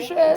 Proszę.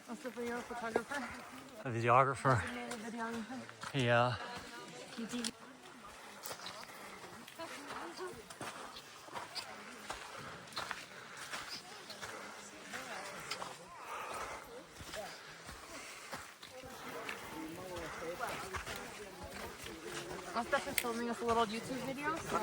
What's the video photographer? A videographer. Yeah. I'm definitely filming us a little YouTube video. So.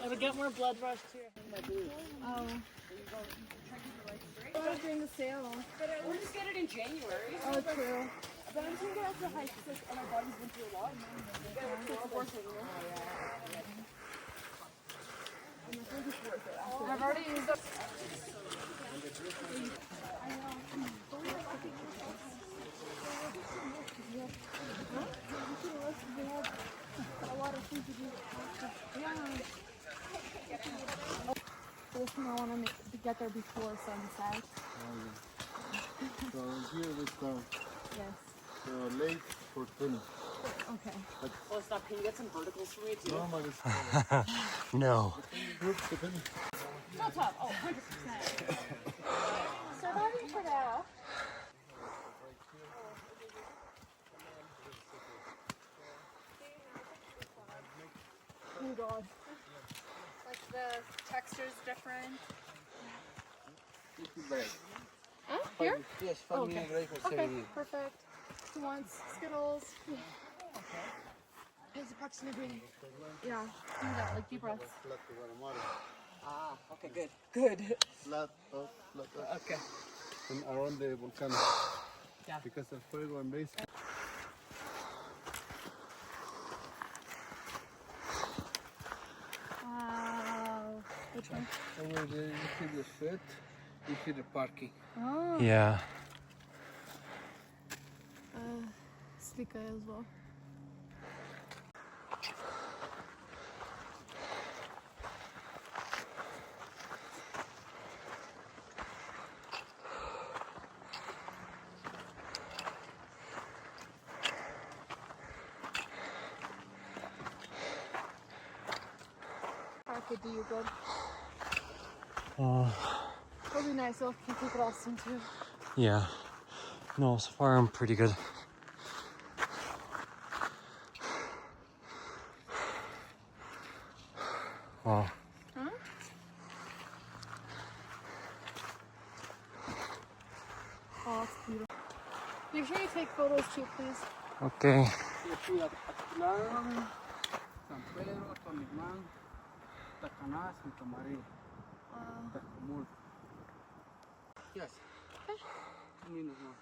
It'll get more blood rush too. Oh. Oh, during the sale. But we'll just get it in January. Oh, true. But I'm thinking after high school, and our body's been through a lot. I've already used up. I want to get there before sunset. So here we start. Yes. So late for 20. Okay. Well, stop. Can you get some verticals for me too? Normally No. Not top. Oh, 100%. Surviving for now. Oh God. Like the texture's different. Huh? Here? Yes, Oh, okay. Okay, perfect. Who wants Skittles? It's approximately. Yeah, do that, like deep breaths. Ah, okay, good. Good. Flat. Okay. And around the volcano. Yeah. Because of fuego and base. Wow. Which one? Over there you see the sweat, you see the parking. Oh. Yeah. Slika as well. Park would do you good. It'll be nice, so can take it all soon too. Yeah. No, so far I'm pretty good. Wow. Huh? Oh, it's beautiful. Make sure you take photos too, please. Okay. San Pedro, Tonimán, Tacaná, Santa Maria, Tacumul. Yes. 2 minutes more.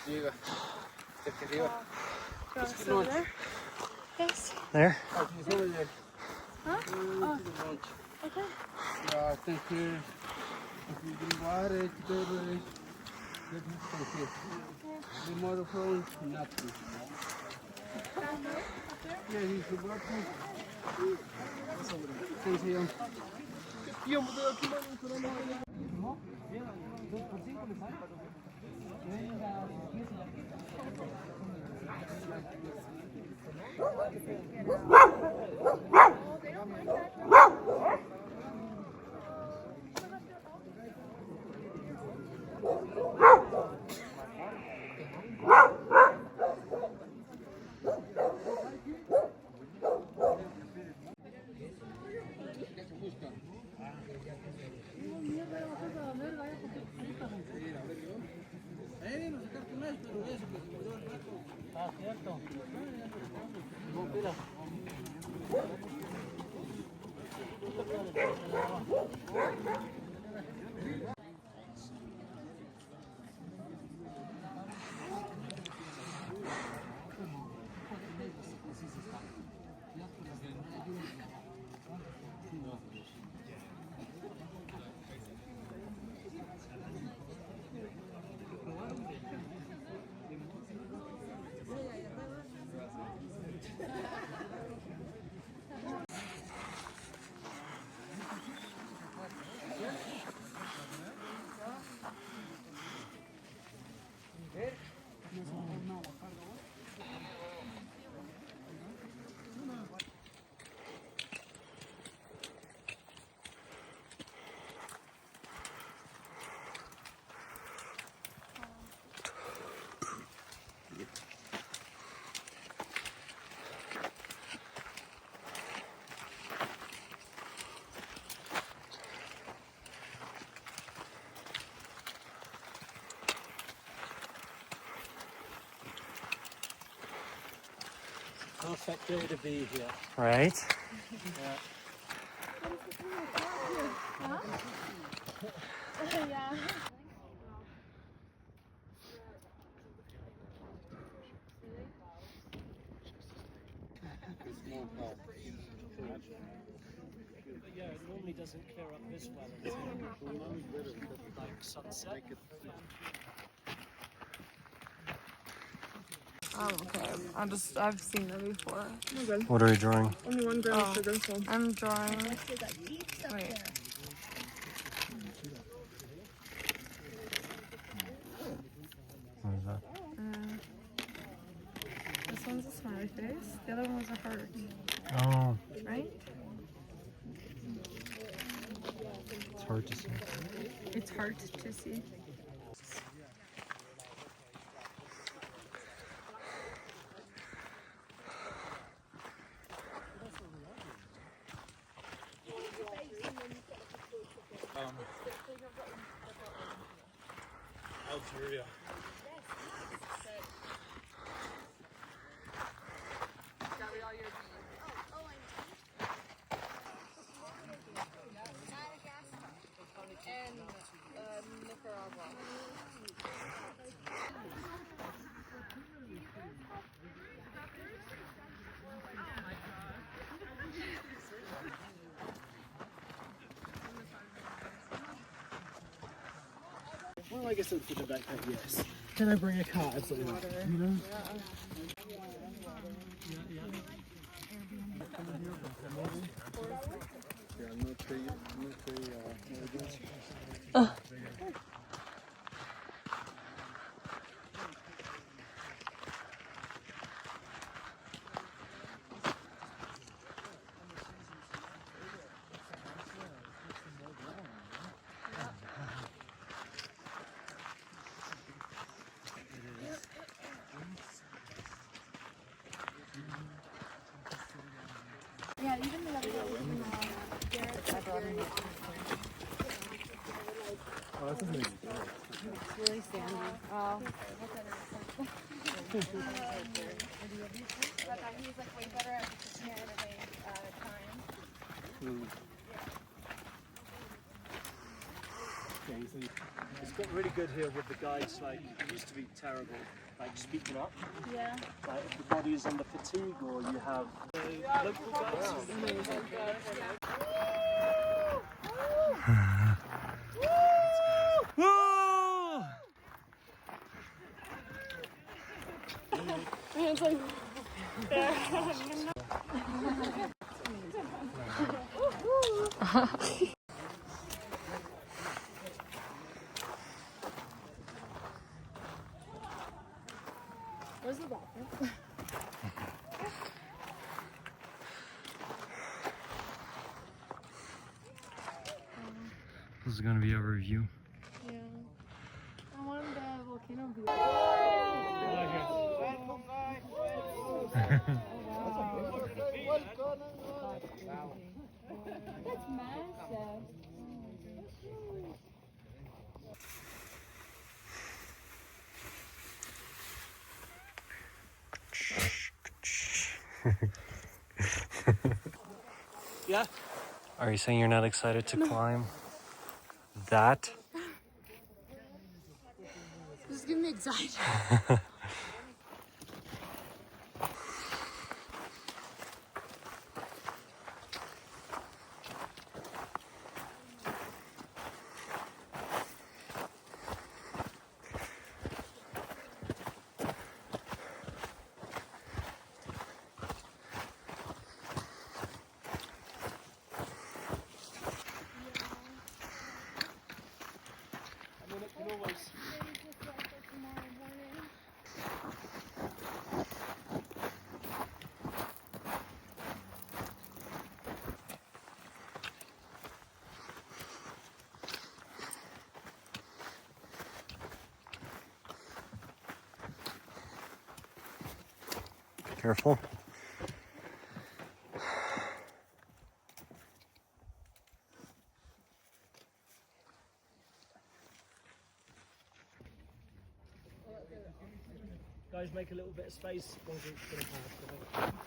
Llega. Este arriba. There? Yes. There? Oh, she's over there. Huh? Oh, okay. Yeah, take care. If you drink water, beverage, let me take care. The mother phone, nothing. Yeah, he's the bottom. Thank you. Perfect day to be here. Right? Yeah. Yeah, it normally doesn't clear up this well until like sunset. Okay. I've seen that before. Oh, good. What are you drawing? Only 1 gram of sugar, so. I'm drawing. Wait. What is that? This one's a smiley face. The other one was a heart. Oh, Right? it's hard to see. It's hard to see. Algeria. Well, I guess I'd put the backpack, yes. Can I bring a card? So, you know? Yeah, even the other one. Oh, that's amazing. It's really sandy. Oh. But he's like way better at managing time. It's got really good here with the guides, like, it used to be terrible, like, speaking up. Yeah. Like, if the body is under fatigue or you have local guides. Woo! It's like where's the bathroom? This is gonna be a review. Yeah. I wanted the volcano view. That's massive. Yeah? Are you saying you're not excited to climb that? This is giving me anxiety. I mean, it can always. Careful. Guys, make a little bit of space. One's gonna pass, I think.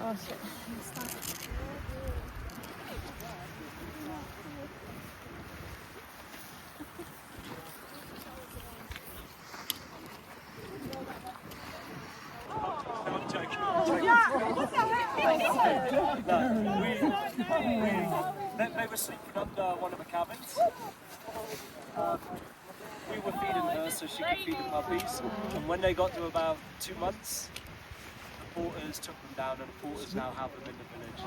Oh shit. They were sleeping under one of the cabins. We were feeding her so she could feed the puppies. And when they got to about 2 months, the porters took them down, and the porters now have them in the village.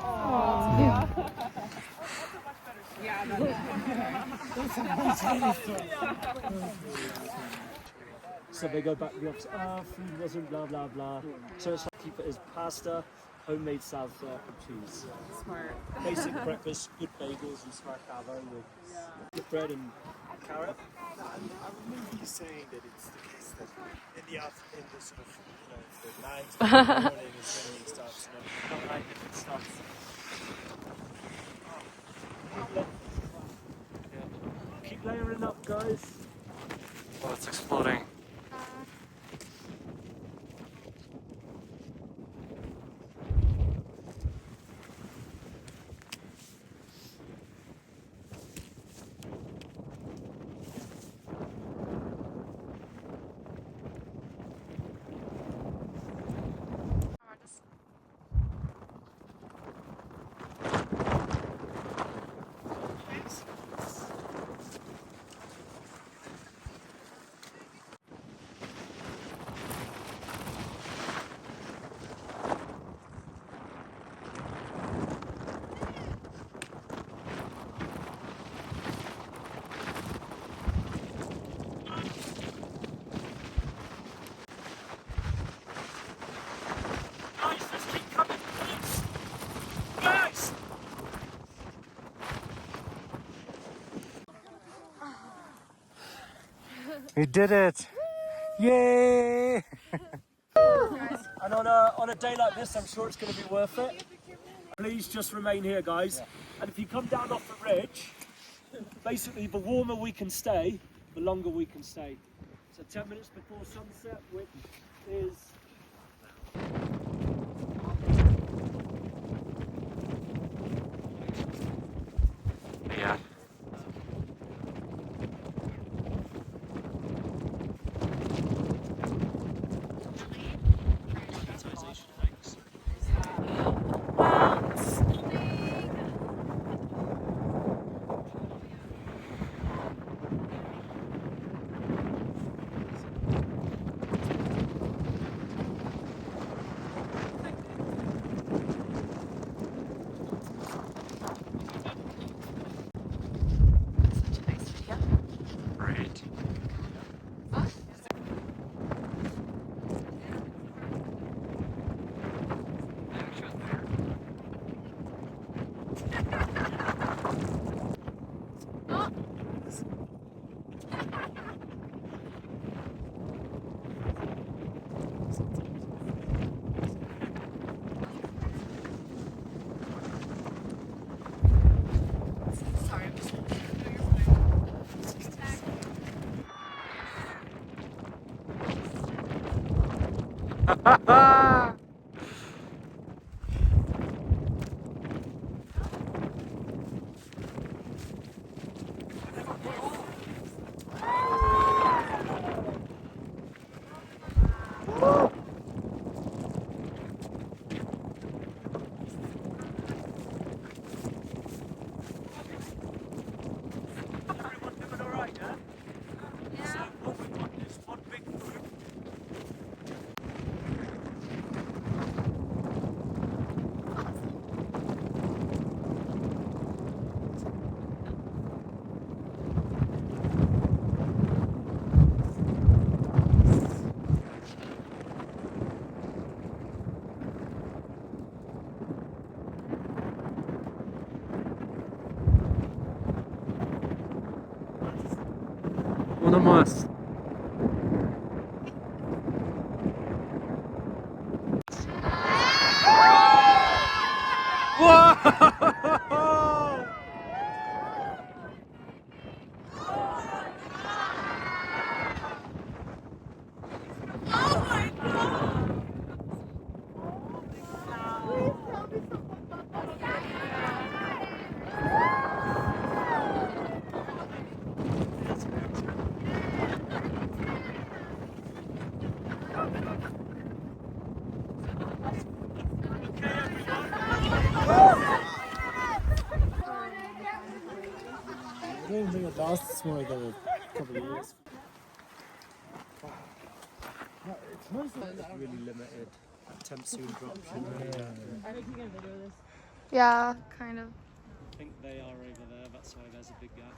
So they go back to the office, food wasn't blah blah blah. So it's like keep it as pasta, homemade salsa, and cheese. Smart. Basic breakfast, good bagels and smart cava with bread and carrot. I remember you saying that it's the case that in the sort of, the 9 to 10 in the morning is when it starts, Not like it starts. Keep layering up, guys. Oh, it's exploding. We did it! Yay! And on a day like this, I'm sure it's going to be worth it. Please just remain here, guys. And if you come down off the ridge, basically the warmer we can stay, the longer we can stay. So 10 minutes before sunset, which is... Yeah. Everyone doing all right, yeah? So what we want is one big group. Uno más. I don't even think it lasts more than a couple of years. It's really limited. Temps soon drop. Yeah, kind of. I think they are over there, that's why there's a big gap.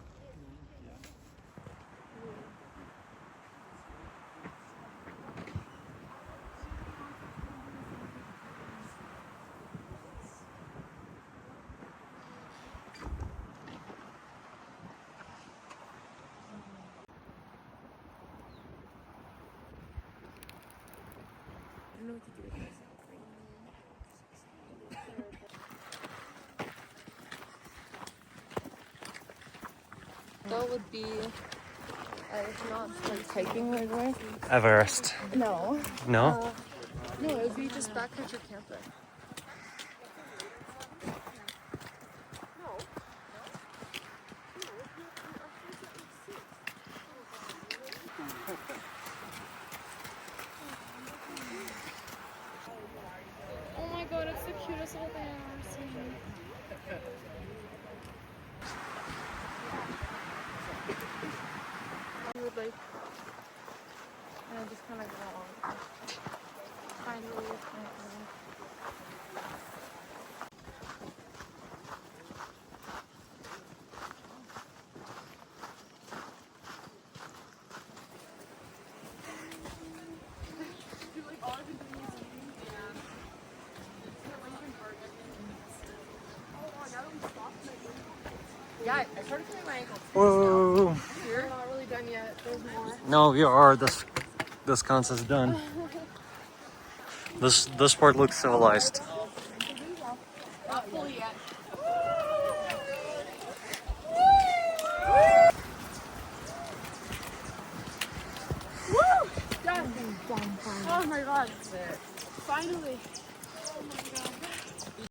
That would be not like hiking right away. Everest. No. No? No, it would be just backcountry camping. Oh my god, it's the cutest little thing I've ever seen. I would like, and just kind of go along. Finally. Yeah, I started feeling my ankle. Whoa. You're not really done yet. There's more. No, we are. This contest is done. This part looks civilized. Not fully yet. Woo! Done. Oh my god. Finally.